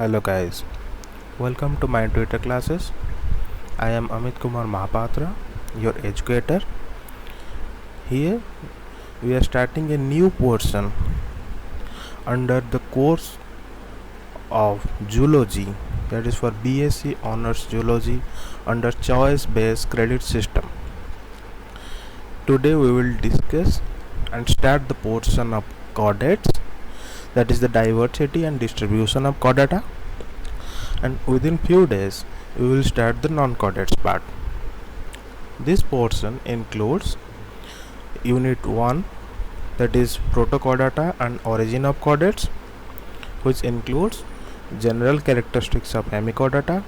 Hello guys, welcome to my Twitter classes. I am Amit Kumar Mahapatra, your educator. Here we are starting a new portion under the course of Zoology, that is for BSc Honors Zoology under Choice Based Credit System. Today we will discuss and start the portion of chordates, that is the diversity and distribution of chordata, and within few days we will start the non-chordates part. This portion includes unit 1, that is protochordata and origin of chordates, which includes general characteristics of hemichordata,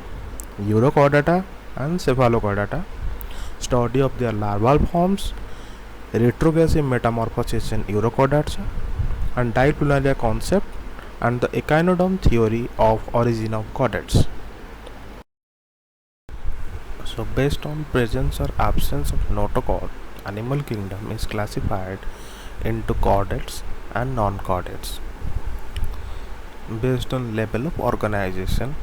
urochordata and cephalochordata, study of their larval forms, retrogressive metamorphosis in urochordata, and diplanaria concept and the echinoderm theory of origin of chordates. So based on presence or absence of notochord, animal kingdom is classified into chordates and non-chordates. Based on level of organization,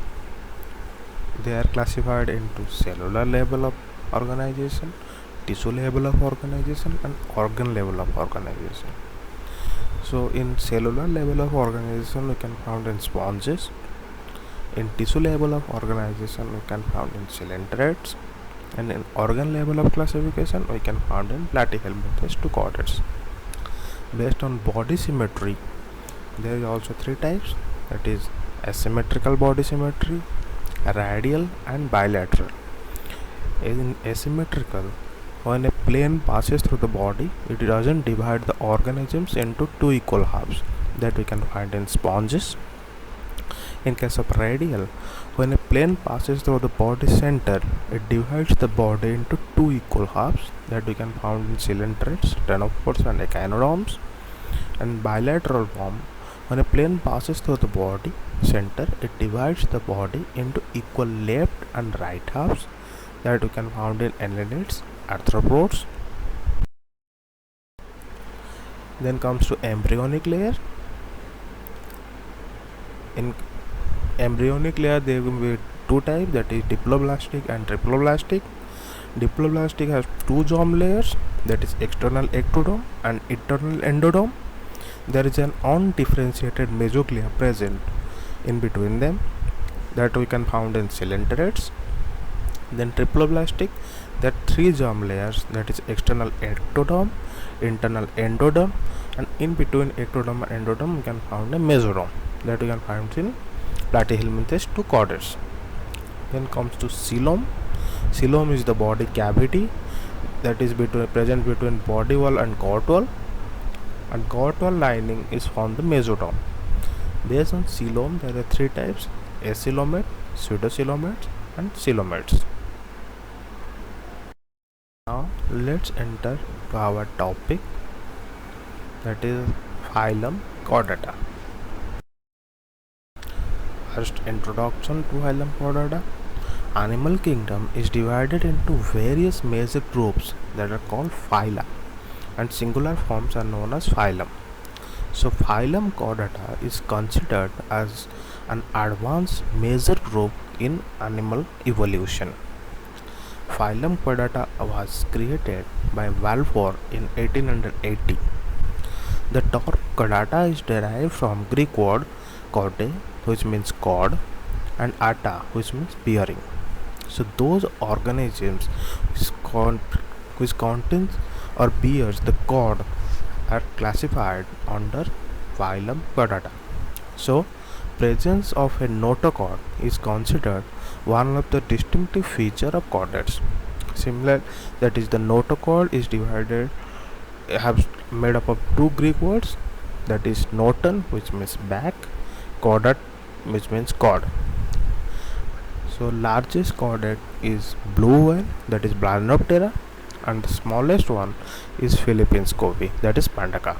they are classified into cellular level of organization, tissue level of organization and organ level of organization. So in cellular level of organization we can found in sponges. In tissue level of organization we can found in cylindrids, and in organ level of classification we can found in platyhelminthes to chordates. Based on body symmetry, there is also three types, that is asymmetrical body symmetry, radial and bilateral. In asymmetrical, when a plane passes through the body, it doesn't divide the organisms into two equal halves, that we can find in sponges. In case of radial, when a plane passes through the body center, it divides the body into two equal halves, that we can find in cylindrids, ctenophores and echinoderms. And bilateral form, when a plane passes through the body center, it divides the body into equal left and right halves, that we can find in annelids, arthropods. Then comes to embryonic layer. In embryonic layer there will be two types, that is diploblastic and triploblastic. Diploblastic has two germ layers, that is external ectoderm and internal endoderm. There is an undifferentiated mesoglea present in between them, that we can found in cylindrids. Then triploblastic, there are three germ layers, that is external ectoderm, internal endoderm, and in between ectoderm and endoderm we can find a mesoderm, that we can find in platyhelminthes to chordates. Then comes to coelom. Coelom is the body cavity that is present between body wall and cord wall, and cord wall lining is from the mesoderm. Based on coelom, there are three types: acoelomate, pseudocoelomates and coelomates. Now let's enter to our topic, that is phylum Chordata. First, introduction to phylum Chordata. Animal kingdom is divided into various major groups that are called phyla, and singular forms are known as phylum. So phylum Chordata is considered as an advanced major group in animal evolution. Phylum Chordata was created by Walford in 1880. The term chordata is derived from Greek word chorde, which means cord, and ata, which means bearing. So those organisms which contains or bears the cord are classified under phylum Chordata. So presence of a notochord is considered one of the distinctive feature of chordates. Similar, that is the notochord is made up of two Greek words, that is noton, which means back, chordat, which means cord. So largest chordate is blue whale, that is Blarnoptera, and the smallest one is Philippines covey, that is Pandaka.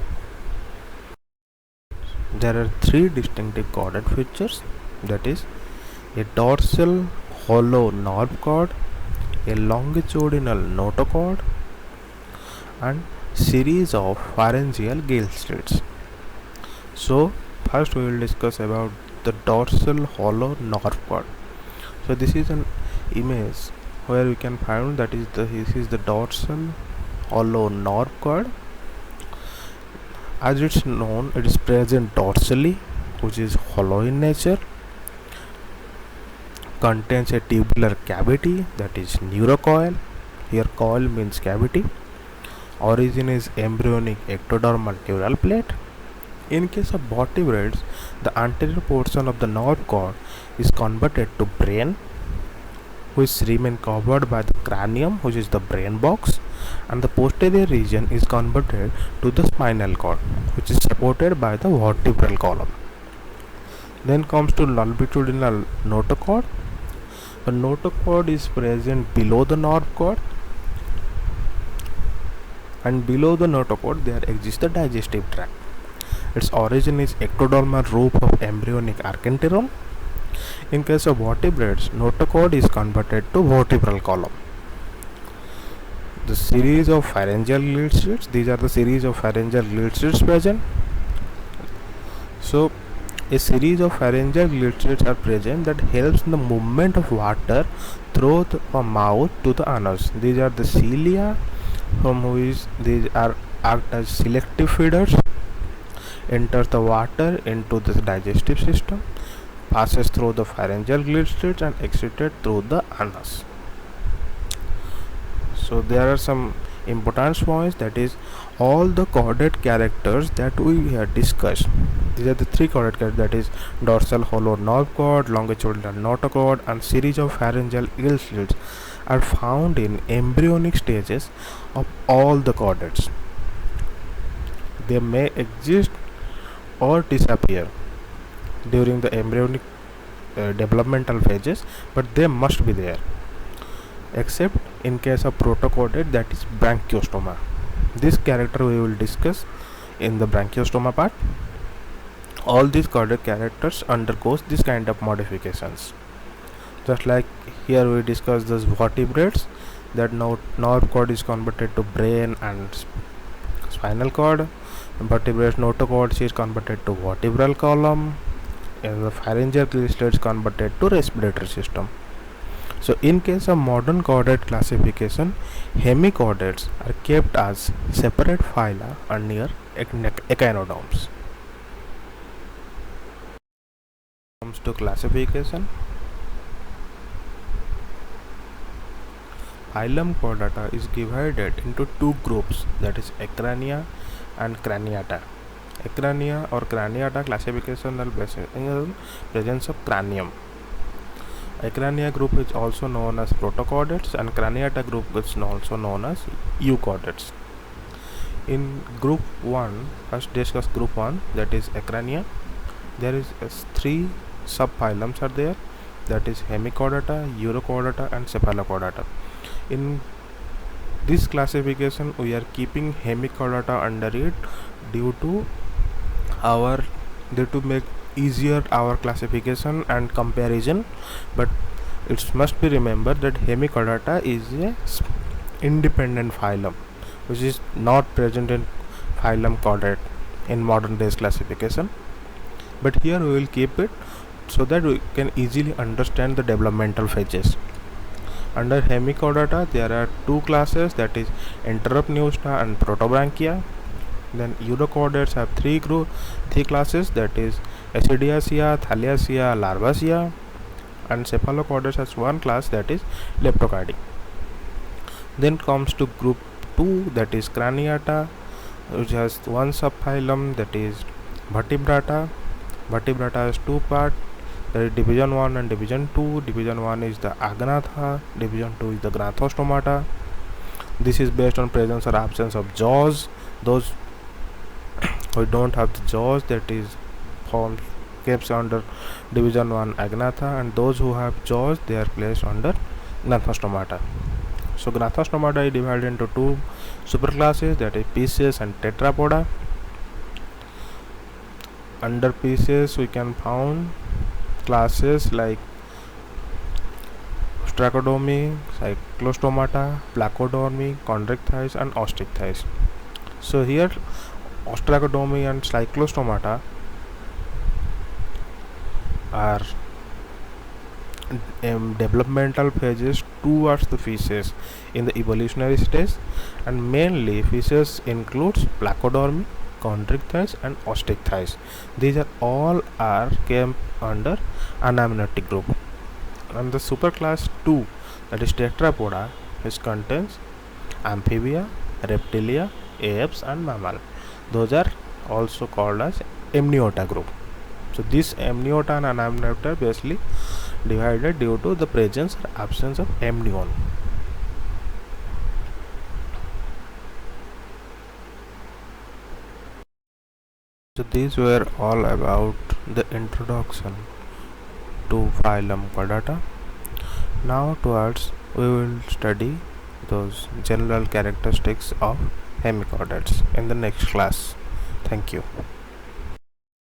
There are three distinctive chordate features, that is a dorsal hollow nerve cord, a longitudinal notochord, and series of pharyngeal gill slits. So first we will discuss about the dorsal hollow nerve cord. So this is an image where we can find that this is the dorsal hollow nerve cord. As it's known, it is present dorsally, which is hollow in nature, contains a tubular cavity, that is neurocoil. Here coil means cavity. Origin is embryonic ectodermal neural plate. In case of vertebrates, the anterior portion of the nerve cord is converted to brain, which remain covered by the cranium, which is the brain box, and the posterior region is converted to the spinal cord, which is supported by the vertebral column. Then comes to longitudinal notochord. The notochord is present below the nerve cord, and below the notochord there exists the digestive tract. Its origin is ectodermal roof of embryonic archenteron. In case of vertebrates, notochord is converted to vertebral column. The series of pharyngeal lead sheets, these are the series of pharyngeal lead sheets present. So a series of pharyngeal lead sheets are present that helps in the movement of water through the mouth to the anus. These are the cilia, from which these are act as selective feeders, enters the water into the digestive system, passes through the pharyngeal lead sheets and exited through the anus. So there are some important points, that is all the chordate characters that we have discussed. These are the three chordate characters, that is dorsal hollow nerve cord, longitudinal notochord and series of pharyngeal lead sheets, are found in embryonic stages of all the chordates. They may exist or disappear during the embryonic developmental phases, but they must be there, except in case of protochordate, that is branchiostoma. This character we will discuss in the branchiostoma part. All these chordate characters undergoes this kind of modifications. Just like here we discuss those vertebrates, that nerve cord is converted to brain and spinal cord. Vertebrates notochord is converted to vertebral column, and the pharyngeal lead is converted to respiratory system. So in case of modern chordate classification, hemichordates are kept as separate phyla near echinoderms. Comes to classification, Phylum Chordata is divided into two groups, that is Ecrania and Craniata. Ecrania or Craniata classification is based on presence of cranium. Ecrania group is also known as protochordates, and Craniata group is also known as euchordates. In group 1, first discuss group 1, that is Ecrania. There is three subphylums are there, that is Hemichordata, Urochordata and Cephalochordata. In this classification we are keeping Hemichordata under it due to make easier our classification and comparison, but it must be remembered that Hemichordata is a independent phylum which is not present in phylum chordate in modern days classification, but here we will keep it so that we can easily understand the developmental phases. Under Hemichordata there are two classes, that is Enteropneusta and Protobranchia. Then Urochordates have three classes, that is Acidiacea, Thaliacea, Larvacea, and Cephalochordates has one class, that is Leptocardi. Then comes to group 2, that is Craniata, which has one subphylum, that is Vertebrata. Vertebrata has two parts, that is division 1 and division 2. Division 1 is the Agnatha, division 2 is the Gnathostomata. This is based on presence or absence of jaws. Those who don't have the jaws, that is kept under division 1 Agnatha, and those who have jaws, they are placed under Gnathostomata. So Gnathostomata is divided into two superclasses, that is Pisces and Tetrapoda. Under Pisces we can found classes like Ostracodermy, Cyclostomata, Placodermy, Chondrichthyes and Ostrichthyes. So here Ostracodermy and Cyclostomata are developmental phases towards the fishes in the evolutionary stage, and mainly fishes includes placodermi, chondric thighs, and ostrich thighs. These are all came under anamnetic group. And the superclass 2, that is tetrapoda, which contains amphibia, reptilia, apes, and mammal. Those are also called as amniota group. So this amniota and anamniota are basically divided due to the presence or absence of amnion. So these were all about the introduction to Phylum Chordata. Now towards we will study those general characteristics of hemichordates in the next class. Thank you.